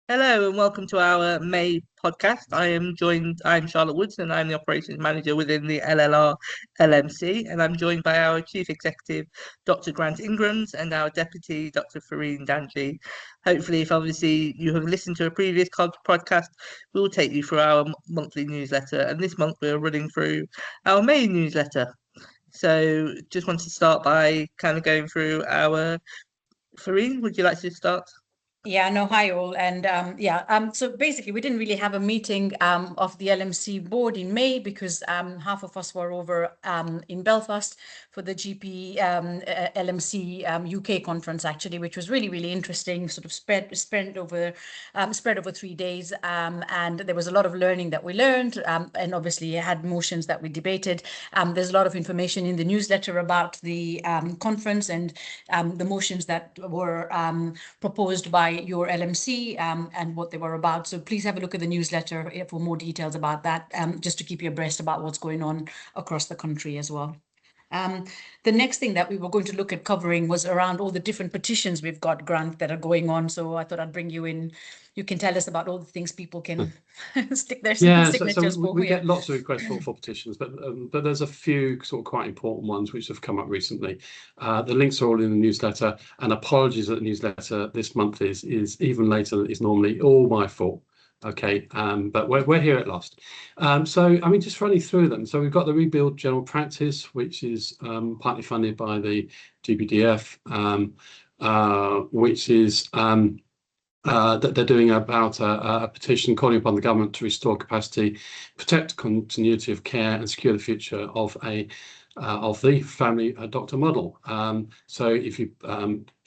Hello and welcome to our May podcast. I'm Charlotte Woods and I'm the operations manager within the LLRLMC, and I'm joined by our chief executive, Dr. Grant Ingrams, and our deputy, Dr. Fareen Danji. Hopefully, if obviously you have listened to a previous podcast, we'll take you through our monthly newsletter. And this month we're running through our May newsletter. So just want to start by kind of going through our Fareen, would you like to start? Yeah, no, hi all. So basically we didn't really have a meeting of the LMC board in May because half of us were over in Belfast for the GP LMC UK conference actually, which was really, really interesting, sort of spread over 3 days. And there was a lot of learning that we learned and obviously had motions that we debated. There's a lot of information in the newsletter about the conference and the motions that were proposed by your LMC and what they were about. So please have a look at the newsletter for more details about that, just to keep you abreast about what's going on across the country as well. The next thing that we were going to look at covering was around all the different petitions we've got, Grant, that are going on. So I thought I'd bring you in. You can tell us about all the things people can stick their signatures for. We get lots of requests for petitions, but there's a few sort of quite important ones which have come up recently. The links are all in the newsletter, and apologies that the newsletter this month is even later than it is normally. All my fault. Okay, but we're here at last. So, I mean, just running through them. So we've got the Rebuild General Practice, which is partly funded by the GBDF, which is that they're doing about a petition calling upon the government to restore capacity, protect continuity of care, and secure the future of the family doctor model. So if you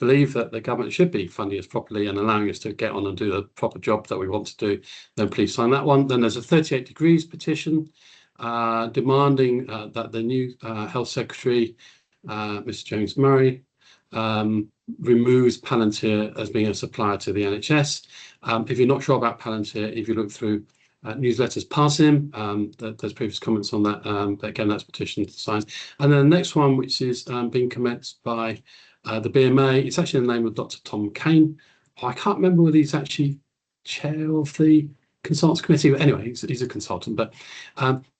believe that the government should be funding us properly and allowing us to get on and do the proper job that we want to do, then please sign that one. Then there's a 38 Degrees petition demanding that the new Health Secretary, Mr. James Murray, removes Palantir as being a supplier to the NHS. If you're not sure about Palantir, if you look through newsletters past him, there's previous comments on that, but again, that's petition to sign. And then the next one, which is being commenced by the BMA, it's actually in the name of Dr. Tom Kane. I can't remember whether he's actually chair of the consultants committee, but anyway, he's a consultant. But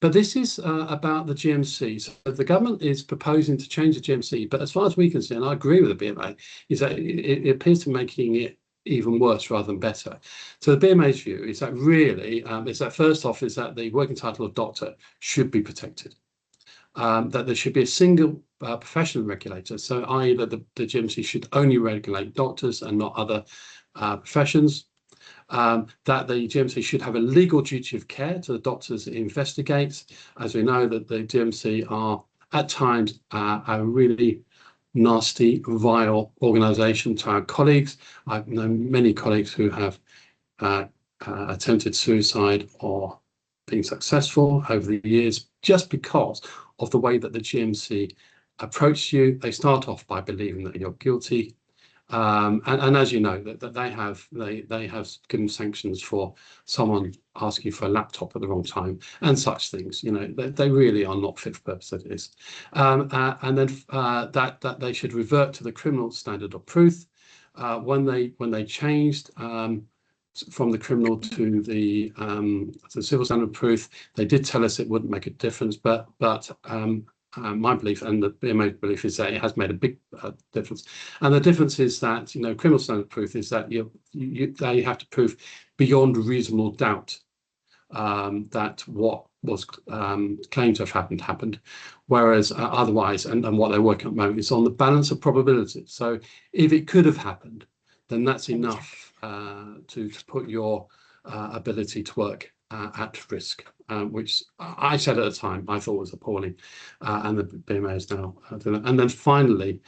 this is about the GMC. So the government is proposing to change the GMC, but as far as we can see, and I agree with the BMA, is that it appears to be making it even worse rather than better. So the BMA's view is that really, is that first off, is that the working title of doctor should be protected. That there should be a single professional regulator, so i.e. that the GMC should only regulate doctors and not other professions. That the GMC should have a legal duty of care to the doctors it investigates. As we know, that the GMC are at times a really nasty, vile organisation to our colleagues. I've known many colleagues who have attempted suicide or been successful over the years just because of the way that the GMC approach you. They start off by believing that you're guilty. And as you know, that they have given sanctions for someone asking for a laptop at the wrong time and such things. You know, they really are not fit for purpose. That is, and then that they should revert to the criminal standard of proof. When they changed from the criminal to the civil standard of proof, they did tell us it wouldn't make a difference, but my belief and the BMA belief is that it has made a big difference. And the difference is that, you know, criminal standard proof is that you have to prove beyond reasonable doubt that what was claimed to have happened, whereas otherwise, and what they're working on at the moment is on the balance of probability. So if it could have happened, then that's enough to put your ability to work at risk, which I said at the time I thought was appalling, and the BMA is now doing that. And then finally,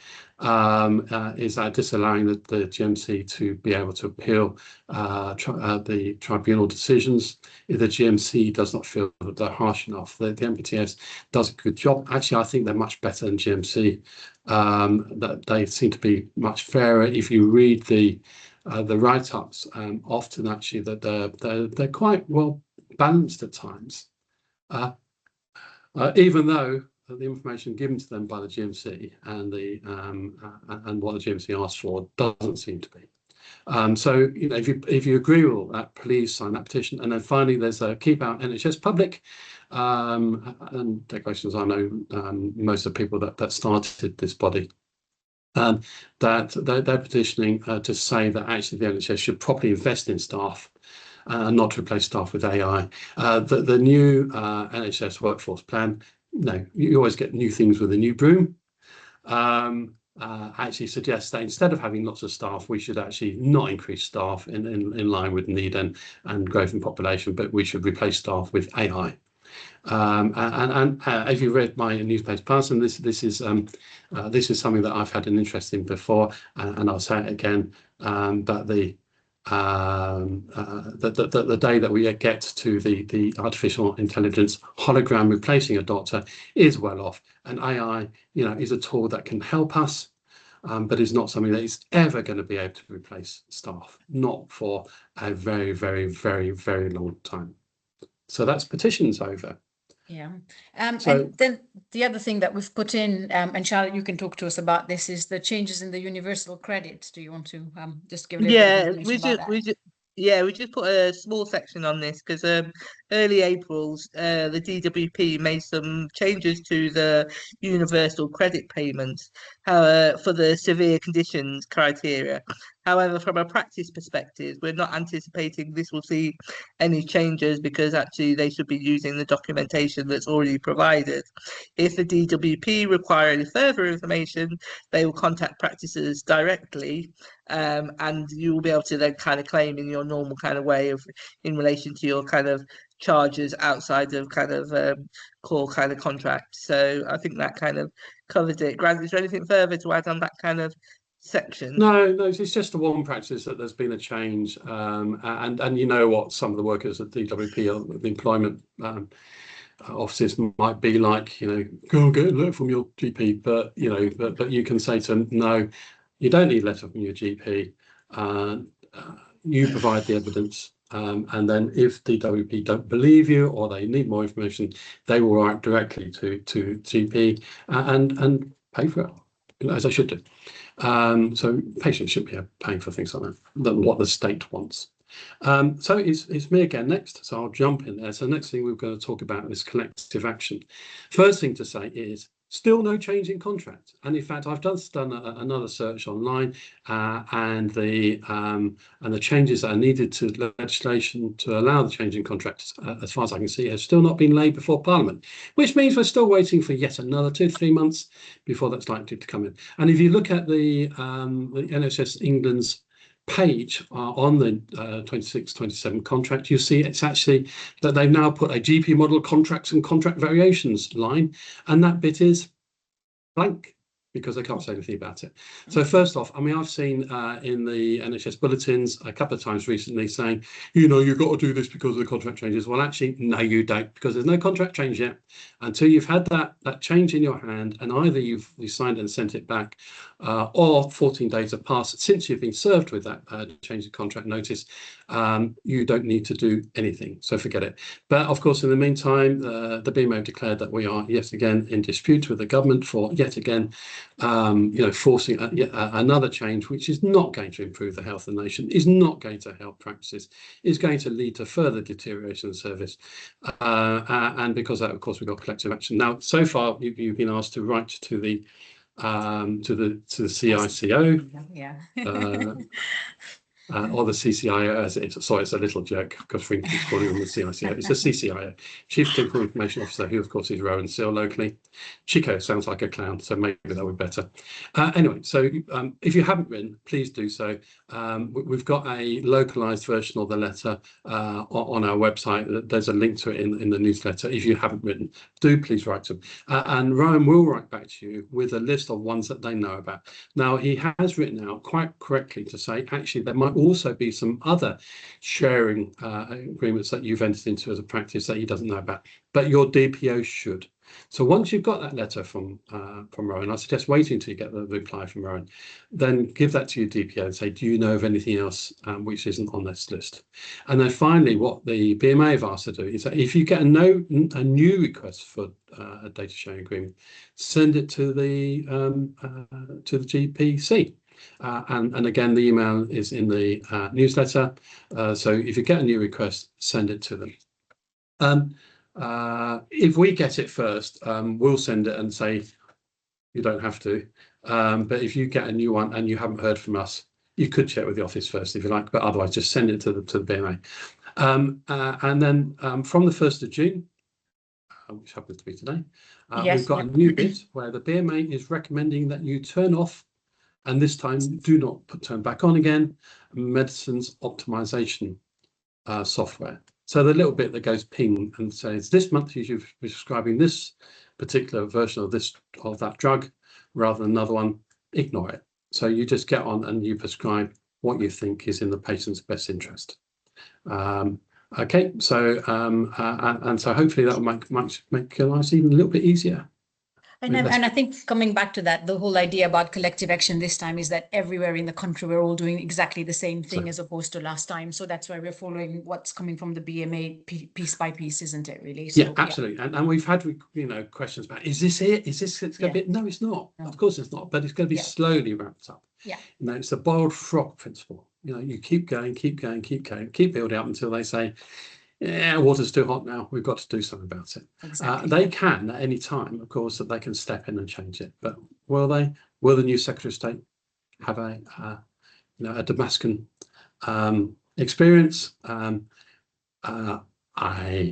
is disallowing the GMC to be able to appeal the tribunal decisions if the GMC does not feel that they're harsh enough. The MPTS does a good job. Actually, I think they're much better than GMC. That they seem to be much fairer. If you read the write-ups, often actually that they're quite well balanced at times, even though the information given to them by the GMC and what the GMC asked for doesn't seem to be. So if you agree with all that, please sign that petition. And then finally, there's a Keep Out NHS Public, and declarations. I know most of the people that started this body. That they're petitioning to say that actually the NHS should properly invest in staff and not to replace staff with AI. The new NHS workforce plan, you always get new things with a new broom. Actually suggests that instead of having lots of staff, we should actually not increase staff in line with need and growth in population, but we should replace staff with AI. And if you read my newspaper past, and this is something that I've had an interest in before, and I'll say it again, that the day that we get to the artificial intelligence hologram replacing a doctor is well off. And AI, is a tool that can help us, but is not something that is ever going to be able to replace staff, not for a very, very, very, very long time. So that's petitions over. Yeah. And then the other thing that we've put in, and Charlotte, you can talk to us about this, is the changes in the universal credit. Do you want to just give a little bit of information about that? We just put a small section on this because early April, the DWP made some changes to the universal credit payments for the severe conditions criteria. However, from a practice perspective, we're not anticipating this will see any changes because actually they should be using the documentation that's already provided. If the DWP require any further information, they will contact practices directly, and you will be able to then kind of claim in your normal kind of way in relation to your kind of charges outside of kind of core kind of contract. So I think that kind of covers it. Grant, is there anything further to add on that kind of section? No, it's just a one practice that there's been a change, and you know what some of the workers at DWP or the employment offices might be like, go and get a letter from your GP, but you can say to them, no, you don't need a letter from your GP. You provide the evidence, and then if DWP don't believe you or they need more information, they will write directly to GP and pay for it, as they should do. So patients should be paying for things like that, what the state wants. So it's me again next, so I'll jump in there. So next thing we're going to talk about is collective action. First thing to say is still no change in contract, and in fact I've just done another search online, and the changes that are needed to legislation to allow the change in contracts, as far as I can see, have still not been laid before Parliament, which means we're still waiting for yet another 2 to 3 months before that's likely to come in. And if you look at the NHS England's page on the 26-27 contract, you see it's actually that they've now put a GP model contracts and contract variations line, and that bit is blank because they can't say anything about it. So first off, I've seen in the NHS bulletins a couple of times recently saying, you've got to do this because of the contract changes. Well, actually, no, you don't, because there's no contract change yet. Until you've had that change in your hand, and either you've signed and sent it back, or 14 days have passed since you've been served with that change of contract notice, you don't need to do anything. So forget it. But of course, in the meantime, the BMO declared that we are yet again in dispute with the government for yet again forcing another change, which is not going to improve the health of the nation, is not going to help practices, is going to lead to further deterioration of service. And because of that, of course, we've got collective action. Now, so far, you've been asked to write to the CICO. Yeah. Or the CCIO, as it's a little joke because Frank keeps calling them the CICO. It's the CCIO, Chief Clinical Information Officer, who of course is Rowan Seal locally. Chico sounds like a clown, so maybe that would be better. Anyway, so if you haven't written, please do so. We've got a localized version of the letter on our website. There's a link to it in the newsletter. If you haven't written, do please write to them. And Rowan will write back to you with a list of ones that they know about. Now, he has written out quite correctly to say, actually, there might also be some other sharing agreements that you've entered into as a practice that he doesn't know about, but your DPO should. So once you've got that letter from Rowan, I suggest waiting until you get the reply from Rowan, then give that to your DPO and say, do you know of anything else which isn't on this list? And then finally, what the BMA have asked to do is that if you get a new request for a data sharing agreement, send it to the GPC. And again, the email is in the newsletter. So if you get a new request, send it to them. If we get it first, we'll send it and say, you don't have to. But if you get a new one and you haven't heard from us, you could check with the office first if you like, but otherwise just send it to the BMA. And then from the 1st of June, which happens to be today, we've got a new bit where the BMA is recommending that you turn off, and this time do not turn back on again, medicines optimization software. So the little bit that goes ping and says this month you should be prescribing this particular version of that drug rather than another one, ignore it. So you just get on and you prescribe what you think is in the patient's best interest. Okay, so and so hopefully that will make your lives even a little bit easier. And I think coming back to that, the whole idea about collective action this time is that everywhere in the country we're all doing exactly the same thing as opposed to last time. So that's why we're following what's coming from the BMA piece by piece, isn't it? Really? So, yeah, absolutely. And we've had questions about, is this it? Is this it's going to be? No, it's not. No. Of course it's not. But it's going to be slowly ramped up. Yeah. It's the boiled frog principle. You keep going, keep building up until they say, yeah, water's too hot now. We've got to do something about it. Exactly. They can at any time, of course, that they can step in and change it. But will they? Will the new Secretary of State have a Damascus experience? I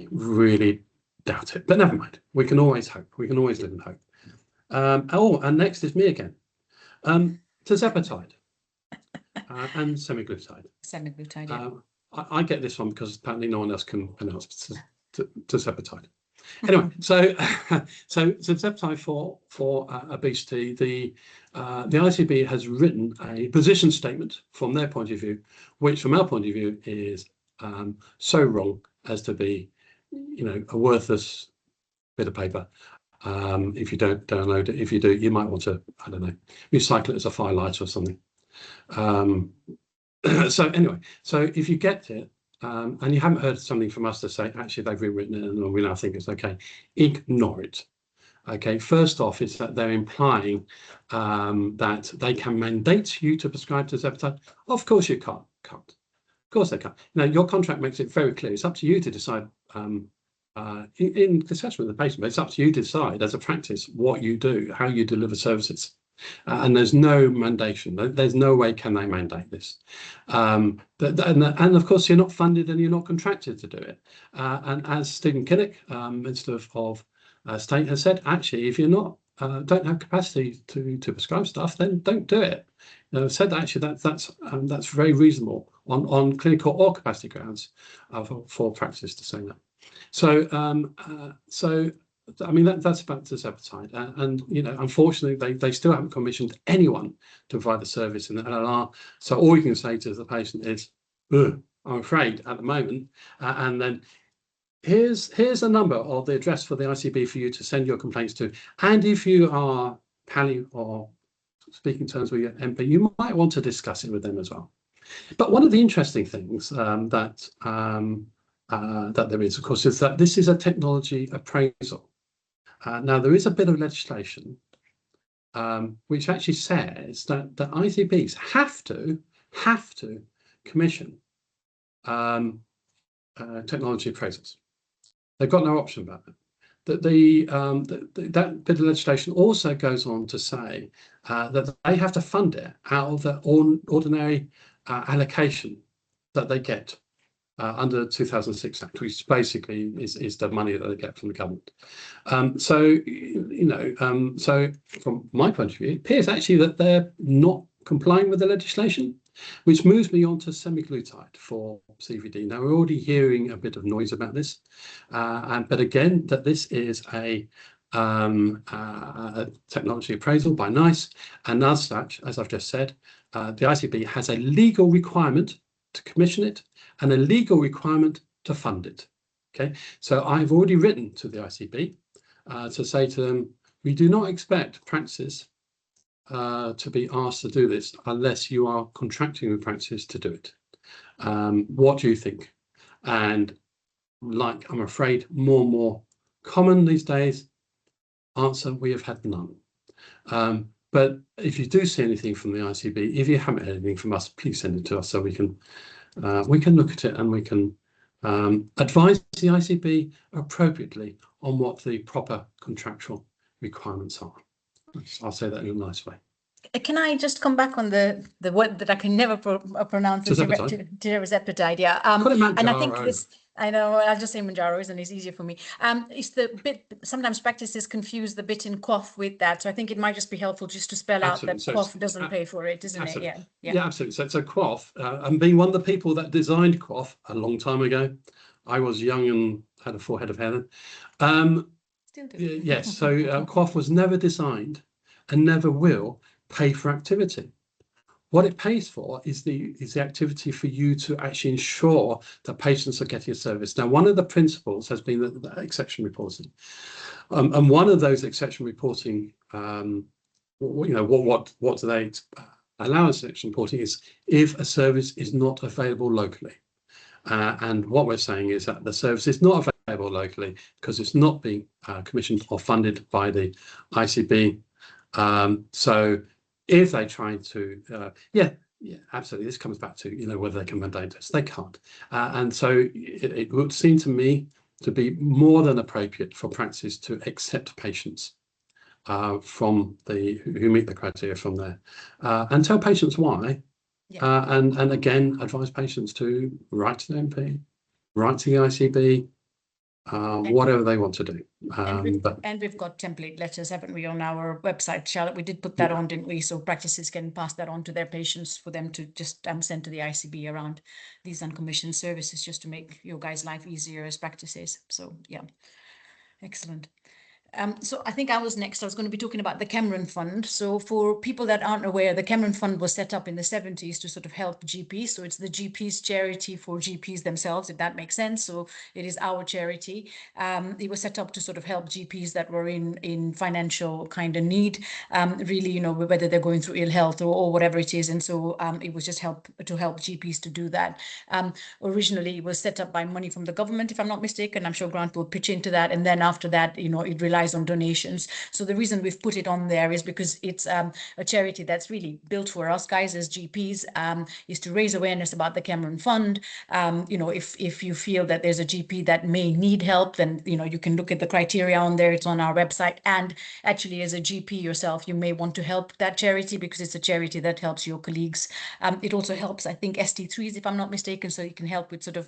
really doubt it. But never mind. We can always hope. We can always live in hope. And next is me again. Tirzepatide and semaglutide. Semaglutide, yeah. I get this one because apparently no one else can pronounce tirzepatide. Anyway, so tirzepatide for obesity, the ICB has written a position statement from their point of view, which from our point of view is so wrong as to be, a worthless bit of paper. If you don't download it, if you do, you might want to, I don't know, recycle it as a firelight or something. So anyway, so if you get it and you haven't heard something from us to say, actually, they've rewritten it and we now think it's okay, ignore it. Okay, first off, is that they're implying that they can mandate you to prescribe tirzepatide. Of course you can't. Of course they can't. Your contract makes it very clear. It's up to you to decide in discussion with the patient, but it's up to you to decide as a practice what you do, how you deliver services. And there's no mandation. There's no way can they mandate this. And of course, you're not funded and you're not contracted to do it. And as Stephen Kinnock, Minister of State, has said, actually, if you're not don't have capacity to prescribe stuff, then don't do it. Said that actually that's very reasonable on clinical or capacity grounds for practice to say that. So I mean, that's about tirzepatide, and unfortunately, they still haven't commissioned anyone to provide the service in the LLR. So all you can say to the patient is, I'm afraid at the moment, and then here's a number or the address for the ICB for you to send your complaints to. And if you are pally or speaking terms with your MP, you might want to discuss it with them as well. But one of the interesting things that there is, of course, is that this is a technology appraisal. Now, there is a bit of legislation which actually says that the ICBs have to commission technology appraisals. They've got no option about it. That bit of legislation also goes on to say that they have to fund it out of the ordinary allocation that they get under the 2006 Act, which basically is the money that they get from the government. So from my point of view, it appears actually that they're not complying with the legislation, which moves me on to semaglutide for CVD. Now, we're already hearing a bit of noise about this, but again, that this is a technology appraisal by NICE, and as such, as I've just said, the ICB has a legal requirement to commission it and a legal requirement to fund it. Okay, so I've already written to the ICB to say to them, we do not expect practices to be asked to do this unless you are contracting with practices to do it. What do you think? And like I'm afraid more and more common these days, answer, we have had none. But if you do see anything from the ICB, if you haven't heard anything from us, please send it to us so we can look at it and we can advise the ICB appropriately on what the proper contractual requirements are. I'll say that in a nice way. Can I just come back on the word that I can never pronounce? Tirzepatide. Yeah. And I think this, I know, I'll just say Manjaro, isn't it? It's easier for me. It's the bit, sometimes practices confuse the bit in cough with that. So I think it might just be helpful just to spell out that cough doesn't pay for it, isn't it? Yeah, absolutely. So cough, and being one of the people that designed cough a long time ago, I was young and had a forehead of hair then. Still do. Yes, so cough was never designed and never will pay for activity. What it pays for is the activity for you to actually ensure that patients are getting a service. Now, one of the principles has been the exception reporting, and one of those exception reporting, what do they allow exception reporting is if a service is not available locally. And what we're saying is that the service is not available locally because it's not being commissioned or funded by the ICB. So if they try to, absolutely, this comes back to, whether they can mandate this. They can't. And so it would seem to me to be more than appropriate for practices to accept patients from who meet the criteria from there and tell patients why. And again, advise patients to write to the MP, write to the ICB, whatever they want to do. And we've got template letters, haven't we, on our website, Charlotte? We did put that on, didn't we? So practices can pass that on to their patients for them to just send to the ICB around these uncommissioned services, just to make your guys' life easier as practices. So yeah, excellent. So I think I was next. I was going to be talking about the Cameron Fund. So for people that aren't aware, the Cameron Fund was set up in the 70s to sort of help GPs. So it's the GPs' charity for GPs themselves, if that makes sense. So it is our charity. It was set up to sort of help GPs that were in financial kind of need, really, whether they're going through ill health or whatever it is. And so it was just help GPs to do that. Originally, it was set up by money from the government, if I'm not mistaken. I'm sure Grant will pitch into that. And then after that, it relies on donations. So the reason we've put it on there is because it's a charity that's really built for us guys as GPs, is to raise awareness about the Cameron Fund. If you feel that there's a GP that may need help, then you can look at the criteria on there. It's on our website. And actually, as a GP yourself, you may want to help that charity because it's a charity that helps your colleagues. It also helps, I think, ST3s, if I'm not mistaken, so you can help with sort of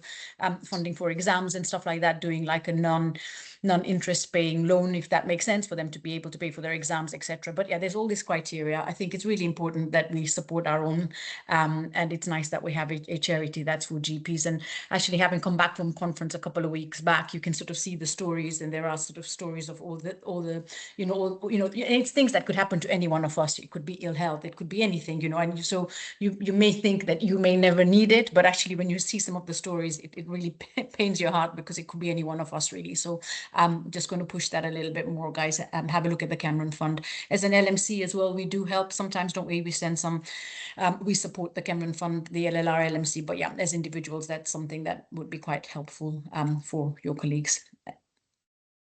funding for exams and stuff like that, doing like a non-interest paying loan, if that makes sense, for them to be able to pay for their exams, etc. But yeah, there's all this criteria. I think it's really important that we support our own, and it's nice that we have a charity that's for GPs. And actually, having come back from conference a couple of weeks back, you can sort of see the stories, and there are sort of stories of all the it's things that could happen to any one of us. It could be ill health, it could be anything, and so you may think that you may never need it, but actually when you see some of the stories, it really pains your heart because it could be any one of us really. So I'm just going to push that a little bit more, guys, and have a look at the Cameron Fund. As an LMC as well, we do help sometimes, don't we? We send some, we support the Cameron Fund, the LLRLMC, but yeah, as individuals, that's something that would be quite helpful for your colleagues.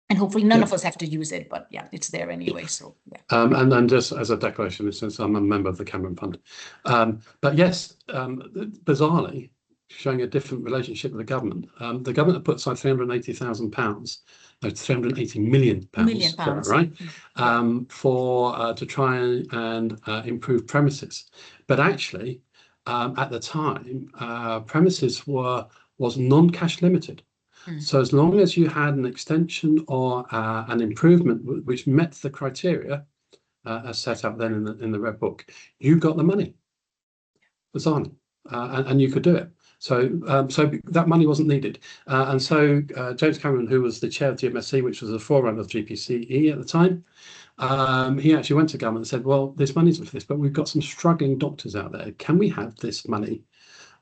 And hopefully none of us have to use it, but yeah, it's there anyway. So yeah. And just as a declaration, since I'm a member of the Cameron Fund, but yes, bizarrely, showing a different relationship with the government. The government have put aside £380,000, no, £380 million, right? To try and improve premises. But actually, at the time, premises was non-cash limited. So as long as you had an extension or an improvement which met the criteria as set out then in the Red Book, you got the money. Bizarrely, and you could do it. So that money wasn't needed. And so James Cameron, who was the chair of GMSC, which was the forerunner of GPCE at the time, he actually went to government and said, well, this money's for this, but we've got some struggling doctors out there. Can we have this money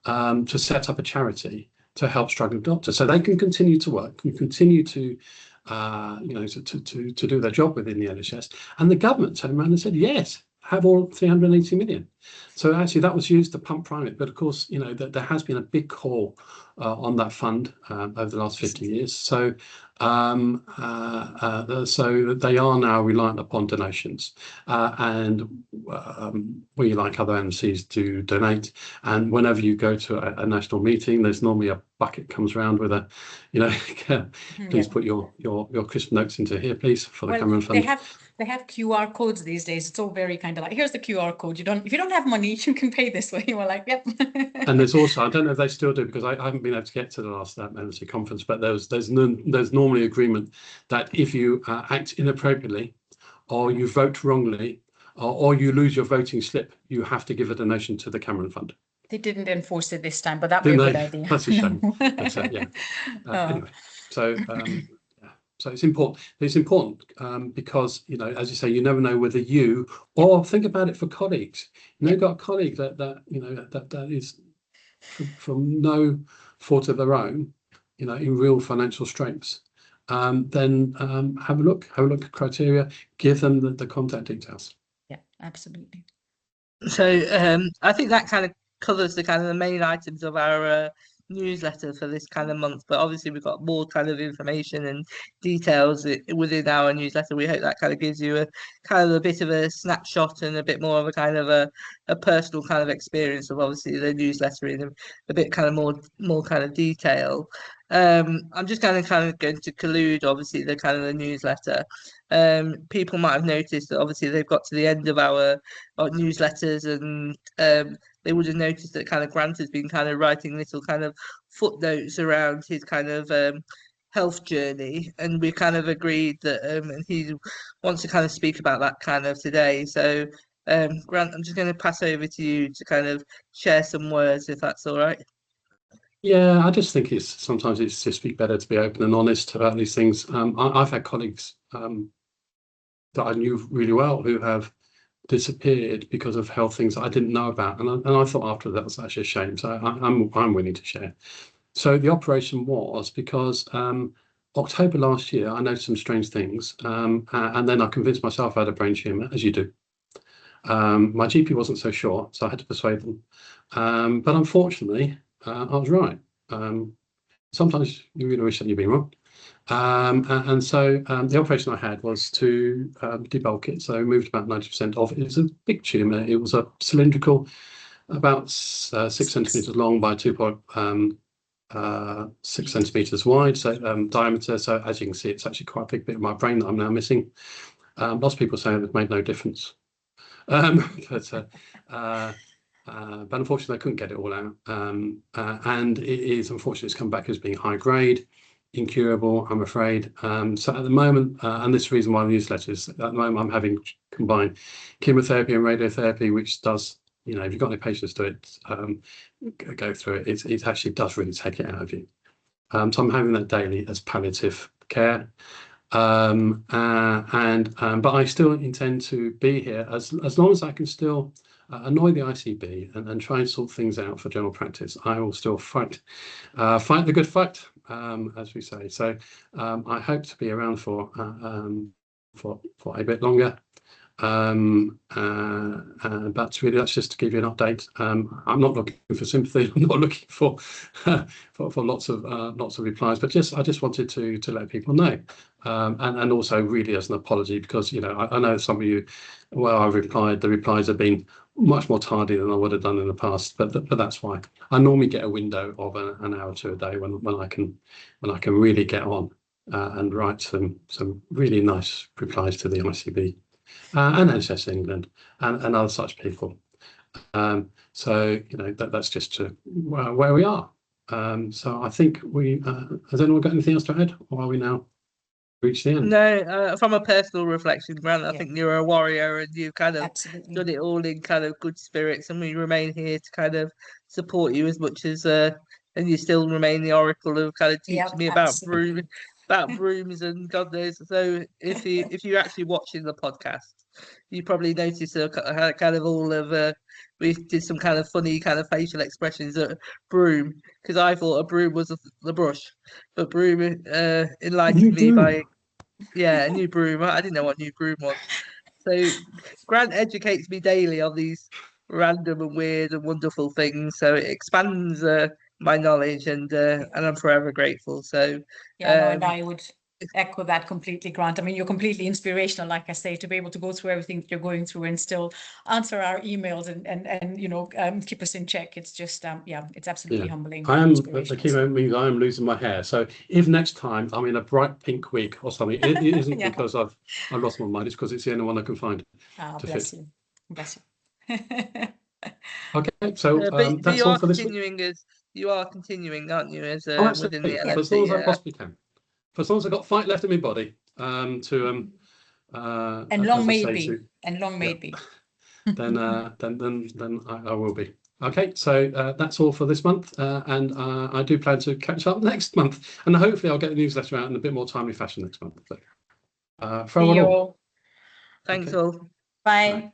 to set up a charity to help struggling doctors so they can continue to work and continue to to do their job within the NHS? And the government turned around and said, yes, have all 380 million. So actually that was used to pump private. But of course, you know, there has been a big call on that fund over the last 50 years. So so they are now reliant upon donations, and we, like other MCs, do donate. And whenever you go to a national meeting, there's normally a bucket comes around with a, you know, please put your crisp notes into here, please, for the Cameron Fund. They have QR codes these days. It's all very kind of like, here's the QR code. If you don't have money, you can pay this way. You were like, yep. And there's also, I don't know if they still do, because I haven't been able to get to the last MNC conference, but there's normally agreement that if you act inappropriately, or you vote wrongly, or you lose your voting slip, you have to give a donation to the Cameron Fund. They didn't enforce it this time, but that would be a good idea. That's a shame. But, yeah. Anyway, so so it's important. It's important because, you know, as you say, you never know whether you, or think about it for colleagues. You know, you've got a colleague that you know that is from no fault of their own, you know, in real financial straits. Then have a look at criteria. Give them the contact details. Yeah, absolutely. So I think that kind of covers the main items of our newsletter for this kind of month, but obviously we've got more kind of information and details within our newsletter. We hope that kind of gives you a bit of a snapshot and a bit more of a kind of a personal kind of experience of obviously the newsletter in a bit kind of more kind of detail. I'm just kind of going to collude obviously the kind of the newsletter. People might have noticed that obviously they've got to the end of our newsletters, and they would have noticed that kind of Grant has been kind of writing little kind of footnotes around his kind of health journey, and we kind of agreed that and he wants to kind of speak about that kind of today. So Grant, I'm just going to pass over to you to kind of share some words, if that's all right. Yeah, I just think sometimes it's just better to be open and honest about these things. I've had colleagues that I knew really well who have disappeared because of health things that I didn't know about, and I thought after that was actually a shame. So I'm willing to share. So the operation was because October last year I noticed some strange things, and then I convinced myself I had a brain tumour, as you do. My GP wasn't so sure, so I had to persuade them. But unfortunately, I was right. Sometimes you really wish that you'd been wrong. And so the operation I had was to debulk it. So I moved about 90% of it. It was a big tumour. It was a cylindrical, about 6 centimetres long by 2.6 centimetres wide, so diameter. So as you can see, it's actually quite a big bit of my brain that I'm now missing. Lots of people say it made no difference. But unfortunately, I couldn't get it all out. And it is, unfortunately, it's come back as being high grade, incurable, I'm afraid. So at the moment, and this is the reason why the newsletter is, at the moment, I'm having combined chemotherapy and radiotherapy, which does, you know, if you've got any patients do it, go through it, it actually does really take it out of you. So I'm having that daily as palliative care. But I still intend to be here as long as I can still annoy the ICB and try and sort things out for general practice. I will still fight the good fight, as we say. So I hope to be around for a bit longer. But really, that's just to give you an update. I'm not looking for sympathy. I'm not looking for lots of replies. But I just wanted to let people know, and also really as an apology, because you know I know some of you. Well, I've replied. The replies have been much more tardy than I would have done in the past. But that's why I normally get a window of an hour or two a day when I can really get on and write some really nice replies to the ICB. And NHS England and other such people. So you know that's just where we are. So I think has anyone got anything else to add, or are we now reached the end? No, from a personal reflection, Grant, I think you're a warrior and you've kind of Absolutely done it all in kind of good spirits, and we remain here to kind of support you as much as and you still remain the oracle of kind of teaching me about brooms and God knows. So if you're actually watching the podcast, you probably noticed kind of all of we did some kind of funny kind of facial expressions at broom, because I thought a broom was the brush, but broom enlightened me by a new broom. I didn't know what new broom was. So Grant educates me daily on these random and weird and wonderful things. So it expands my knowledge, and I'm forever grateful. So Yeah, no, and I would echo that completely, Grant. I mean, you're completely inspirational, like I say, to be able to go through everything that you're going through and still answer our emails and keep us in check. It's just it's absolutely humbling. I am the chemo means I am losing my hair. So if next time I'm in a bright pink wig or something, it isn't because I've lost my mind. It's because it's the only one I can find to bless fit. you. Bless you. Okay, so but that's you all are for this. You are continuing, aren't you, as within the for LMC? as long as I possibly can. For as long as I've got fight left in my body, and long may it be. And long may it be. Then I will be. Okay, so that's all for this month, and I do plan to catch up next month, and hopefully I'll get the newsletter out in a bit more timely fashion next month. So, farewell all. Thanks all. Bye.